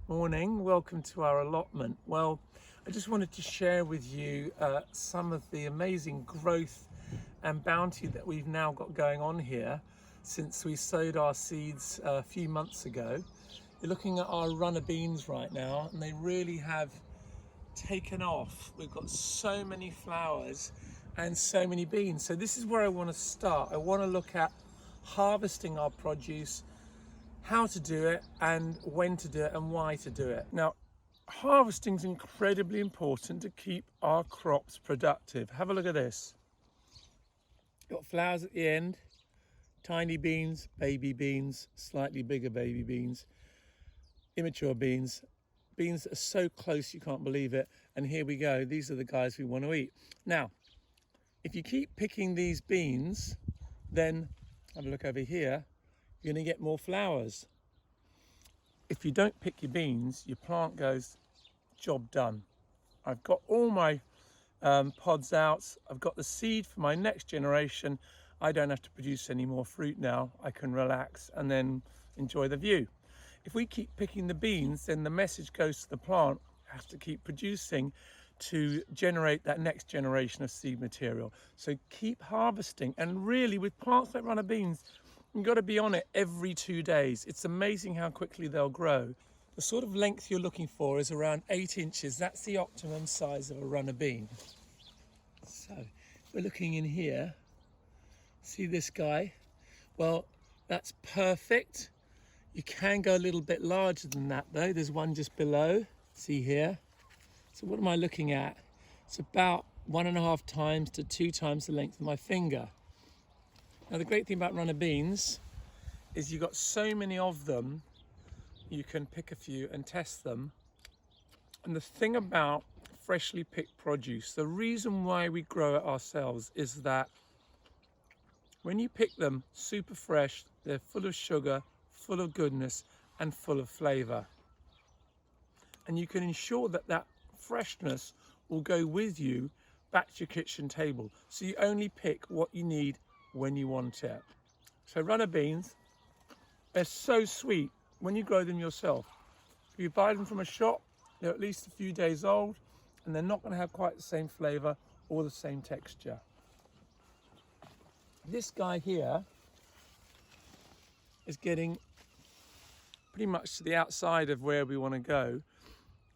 Morning, welcome to our allotment. Well, I just wanted to share with you some of the amazing growth and bounty that we've now got going on here since we sowed our seeds a few months ago. You're looking at our runner beans right now, and they really have taken off. We've got so many flowers and so many beans. So this is where I want to start. I want to look at harvesting our produce, how to do it and when to do it and why to do it. Now, harvesting is incredibly important to keep our crops productive. Have a look at this. Got flowers at the end, tiny beans, baby beans, slightly bigger baby beans, immature beans, beans that are so close you can't believe it. And here we go, these are the guys we want to eat. Now, if you keep picking these beans, then have a look over here, you're going to get more flowers. If you don't pick your beans, your plant goes, job done. I've got all my pods out. I've got the seed for my next generation. I don't have to produce any more fruit now. I can relax and then enjoy the view. If we keep picking the beans, then the message goes to the plant, has to keep producing to generate that next generation of seed material. So keep harvesting. And really, with plants like runner beans, you've got to be on it every 2 days. It's amazing how quickly they'll grow. The sort of length you're looking for is around 8 inches. That's the optimum size of a runner bean. So we're looking in here. See this guy? Well, that's perfect. You can go a little bit larger than that though. There's one just below. See here? So what am I looking at? It's about 1.5 times to 2 times the length of my finger. Now the great thing about runner beans is you've got so many of them, you can pick a few and test them. And the thing about freshly picked produce, the reason why we grow it ourselves is that when you pick them super fresh, they're full of sugar, full of goodness and full of flavor. And you can ensure that that freshness will go with you back to your kitchen table. So you only pick what you need when you want it. So runner beans, they're so sweet when you grow them yourself. If you buy them from a shop, they're at least a few days old and they're not going to have quite the same flavor or the same texture. This guy here is getting pretty much to the outside of where we want to go.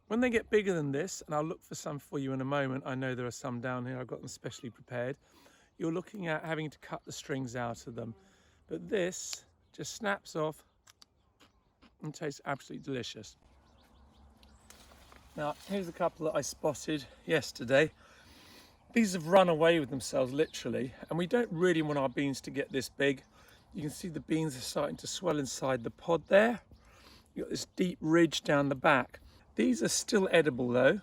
When they get bigger than this, and I'll look for some for you in a moment, I know there are some down here, I've got them specially prepared, you're looking at having to cut the strings out of them. But this just snaps off and tastes absolutely delicious. Now, here's a couple that I spotted yesterday. These have run away with themselves, literally, and we don't really want our beans to get this big. You can see the beans are starting to swell inside the pod there. You've got this deep ridge down the back. These are still edible though,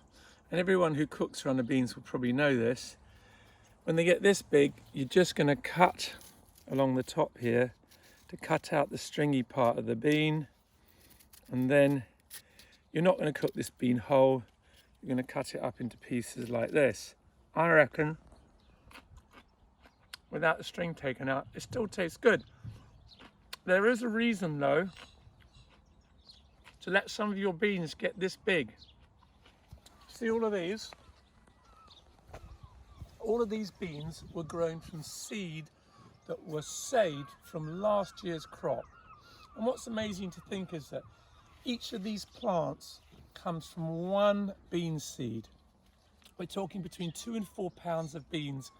and everyone who cooks runner beans will probably know this. When they get this big, you're just going to cut along the top here to cut out the stringy part of the bean, and then you're not going to cook this bean whole, you're going to cut it up into pieces like this. I reckon without the string taken out, it still tastes good. There is a reason though to let some of your beans get this big. See all of these? All of these beans were grown from seed that was saved from last year's crop. And what's amazing to think is that each of these plants comes from one bean seed. We're talking between 2 and 4 pounds of beans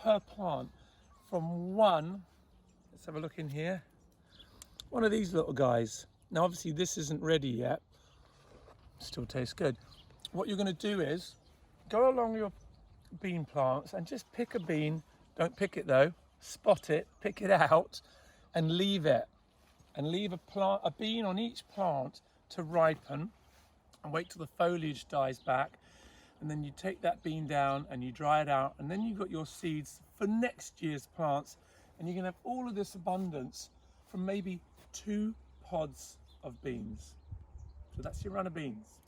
per plant from one, let's have a look in here, one of these little guys. Now obviously this isn't ready yet, still tastes good. What you're going to do is go along your bean plants and just pick a bean, don't pick it though, spot it, pick it out and leave it. And leave a bean on each plant to ripen and wait till the foliage dies back. And then you take that bean down and you dry it out, and then you've got your seeds for next year's plants, and you can have all of this abundance from maybe 2 pods of beans. So that's your runner beans.